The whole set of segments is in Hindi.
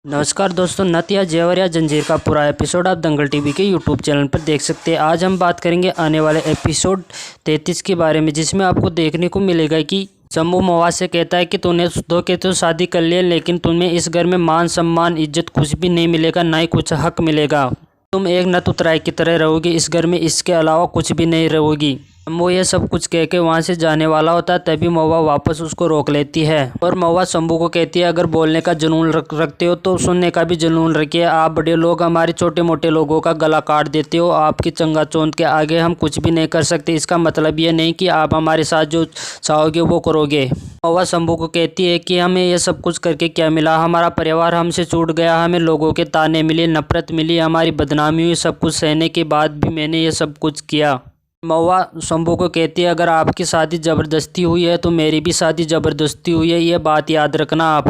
नमस्कार दोस्तों, नत या जेवर या जंजीर का पूरा एपिसोड आप दंगल टीवी के यूट्यूब चैनल पर देख सकते हैं। आज हम बात करेंगे आने वाले एपिसोड 33 के बारे में, जिसमें आपको देखने को मिलेगा कि शंभू महुआ से कहता है कि तूने धोखे तो शादी कर लिया, लेकिन तुम्हें इस घर में मान सम्मान इज्जत कुछ भी नहीं मिलेगा, ना ही कुछ हक मिलेगा। तुम एक नत उतराई की तरह रहोगी इस घर में, इसके अलावा कुछ भी नहीं रहोगी। शंभू ये सब कुछ कह के वहाँ से जाने वाला होता है, तभी महुआ वापस उसको रोक लेती है और महुआ शंभू को कहती है, अगर बोलने का जुनून रखते हो तो सुनने का भी जुनून रखिए। आप बड़े लोग हमारे छोटे मोटे लोगों का गला काट देते हो, आपकी चंगाचौंध के आगे हम कुछ भी नहीं कर सकते। इसका मतलब ये नहीं कि आप हमारे साथ जो चाहोगे वो करोगे। महुआ शंभू को कहती है कि हमें ये सब कुछ करके क्या मिला, हमारा परिवार हमसे छूट गया, हमें लोगों के ताने मिले, नफरत मिली, हमारी बदनामी हुई, सब कुछ सहने के बाद भी मैंने ये सब कुछ किया। महुआ शंभू को कहती है, अगर आपकी शादी ज़बरदस्ती हुई है तो मेरी भी शादी ज़बरदस्ती हुई है, ये बात याद रखना आप।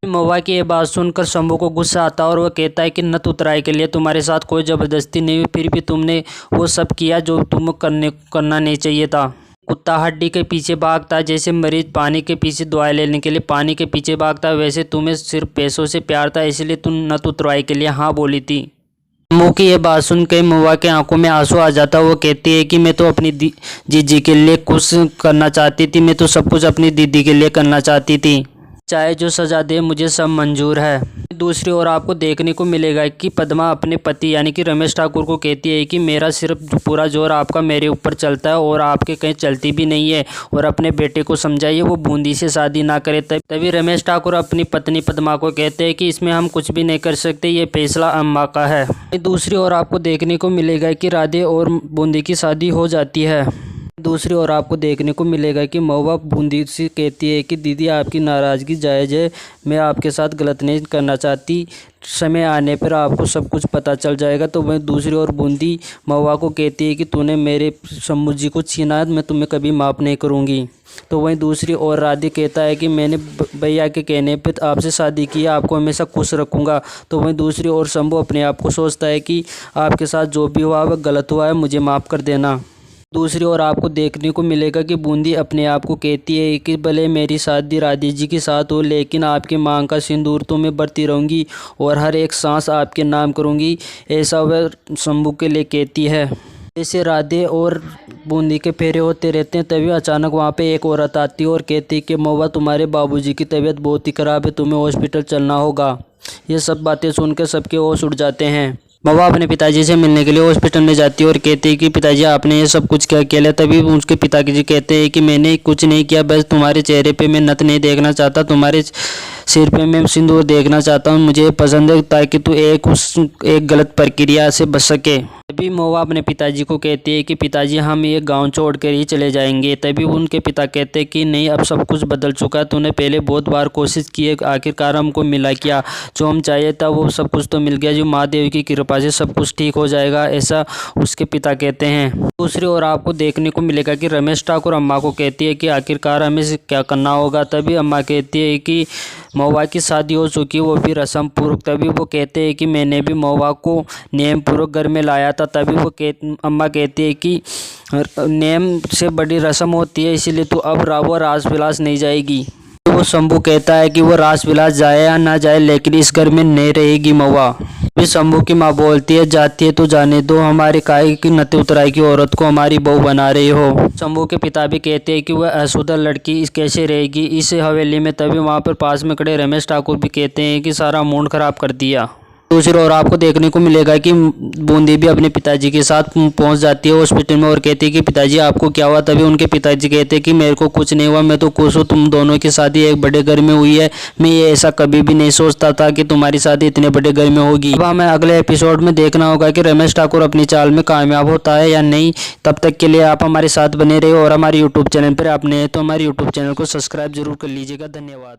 महुआ की ये बात सुनकर शंभू को गुस्सा आता है और वह कहता है कि नत उतराई के लिए तुम्हारे साथ कोई ज़बरदस्ती नहीं हुई, फिर भी तुमने वो सब किया जो तुम करना नहीं चाहिए था। कुत्ता हड्डी के पीछे भागता, जैसे मरीज पानी के पीछे दवाई लेने के लिए पानी के पीछे भागता, वैसे तुम्हें सिर्फ पैसों से प्यार था, इसलिए तुम नत उतराई के लिए हाँ बोली थी। शंभू की ये बात सुनकर महुआ के आंखों में आंसू आ जाता। वो कहती है कि मैं तो अपनी जीजी के लिए कुछ करना चाहती थी, मैं तो सब कुछ अपनी दीदी के लिए करना चाहती थी, चाहे जो सजा दे मुझे सब मंजूर है। दूसरी ओर आपको देखने को मिलेगा कि पद्मा अपने पति यानी कि रमेश ठाकुर को कहती है कि मेरा सिर्फ पूरा जोर आपका मेरे ऊपर चलता है और आपके कहीं चलती भी नहीं है, और अपने बेटे को समझाइए वो बूंदी से शादी ना करे। तभी रमेश ठाकुर अपनी पत्नी पद्मा को कहते हैं कि इसमें हम कुछ भी नहीं कर सकते, ये फैसला अम्मा का है। दूसरी ओर आपको देखने को मिलेगा कि राधे और बूंदी की शादी हो जाती है। दूसरी ओर आपको देखने को मिलेगा कि महुआ बूंदी से कहती है कि दीदी आपकी नाराज़गी जायज़ है, मैं आपके साथ गलत नहीं करना चाहती, समय आने पर आपको सब कुछ पता चल जाएगा। तो वह दूसरी ओर बूंदी महुआ को कहती है कि तूने मेरे शंभू जी को छीना, मैं तुम्हें कभी माफ़ नहीं करूँगी। तो वहीं दूसरी ओर राधे कहता है कि मैंने भैया के कहने पर आपसे शादी की, आपको हमेशा खुश रखूँगा। तो वहीं दूसरी ओर शंभू अपने आप को सोचता है कि आपके साथ जो भी हुआ वह गलत हुआ है, मुझे माफ़ कर देना। दूसरी ओर आपको देखने को मिलेगा कि बूंदी अपने आप को कहती है कि भले मेरी शादी राधे जी के साथ हो, लेकिन आपकी मांग का सिंदूर तो मैं बरती रहूँगी और हर एक सांस आपके नाम करूँगी, ऐसा वह शंभू के लिए कहती है। जैसे राधे और बूंदी के फेरे होते रहते हैं, तभी अचानक वहाँ पे एक औरत आती है और कहती है कि महुआ तुम्हारे बाबूजी की तबीयत बहुत ही ख़राब है, तुम्हें हॉस्पिटल चलना होगा। ये सब बातें सुनकर सबके होश उड़ जाते हैं। महुआ अपने पिताजी से मिलने के लिए हॉस्पिटल में जाती है और कहती है कि पिताजी आपने ये सब कुछ क्या किया। तभी उसके पिताजी कहते हैं कि मैंने कुछ नहीं किया, बस तुम्हारे चेहरे पे मैं नत नहीं देखना चाहता, तुम्हारे सिर पे मैं सिंदूर देखना चाहता हूँ, मुझे पसंद है ताकि तू एक गलत प्रक्रिया से बच सके। तभी महुआ अपने पिताजी को कहती है कि पिताजी हम ये गांव छोड़कर ही चले जाएंगे। तभी उनके पिता कहते हैं कि नहीं, अब सब कुछ बदल चुका है, तूने पहले बहुत बार कोशिश की है, आखिरकार हमको मिला क्या, जो हम चाहिए था वो सब कुछ तो मिल गया, जो महादेव की कृपा से सब कुछ ठीक हो जाएगा, ऐसा उसके पिता कहते हैं। दूसरी ओर आपको देखने को मिलेगा कि रमेश ठाकुर अम्मा को कहती है कि आखिरकार हमें क्या करना होगा। तभी अम्मा कहती है कि महुआ की शादी हो चुकी, वो भी रस्म पूर्वक। तभी वो कहते हैं कि मैंने भी महुआ को नियम पूर्वक घर में लाया था। तभी अम्मा कहती है कि नियम से बड़ी रस्म होती है, इसीलिए तो अब वो रास विलास नहीं जाएगी। तो वो शंभू कहता है कि वो रास विलास जाए या ना जाए, लेकिन इस घर में नहीं रहेगी महुआ। फिर शंभू की माँ बोलती है, जाती है तो जाने दो, हमारे काहे की नत उतराई की औरत को हमारी बहू बना रही हो। शंभू के पिता भी कहते हैं कि वह अशुद्ध लड़की कैसे रहेगी इस हवेली में। तभी वहाँ पर पास में खड़े रमेश ठाकुर भी कहते हैं कि सारा मूड खराब कर दिया। दूसरी ओर आपको देखने को मिलेगा कि बूंदी भी अपने पिताजी के साथ पहुंच जाती है हॉस्पिटल में और कहती है कि पिताजी आपको क्या हुआ। तभी उनके पिताजी कहते हैं कि मेरे को कुछ नहीं हुआ, मैं तो खुश हूँ, तुम दोनों की शादी एक बड़े घर में हुई है, मैं ये ऐसा कभी भी नहीं सोचता था कि तुम्हारी शादी इतने बड़े घर में होगी। अब हमें अगले एपिसोड में देखना होगा कि रमेश ठाकुर अपनी चाल में कामयाब होता है या नहीं। तब तक के लिए आप हमारे साथ बने रहिए और हमारे यूट्यूब चैनल पर आप नए हैं तो हमारे यूट्यूब चैनल को सब्सक्राइब जरूर कर लीजिएगा। धन्यवाद।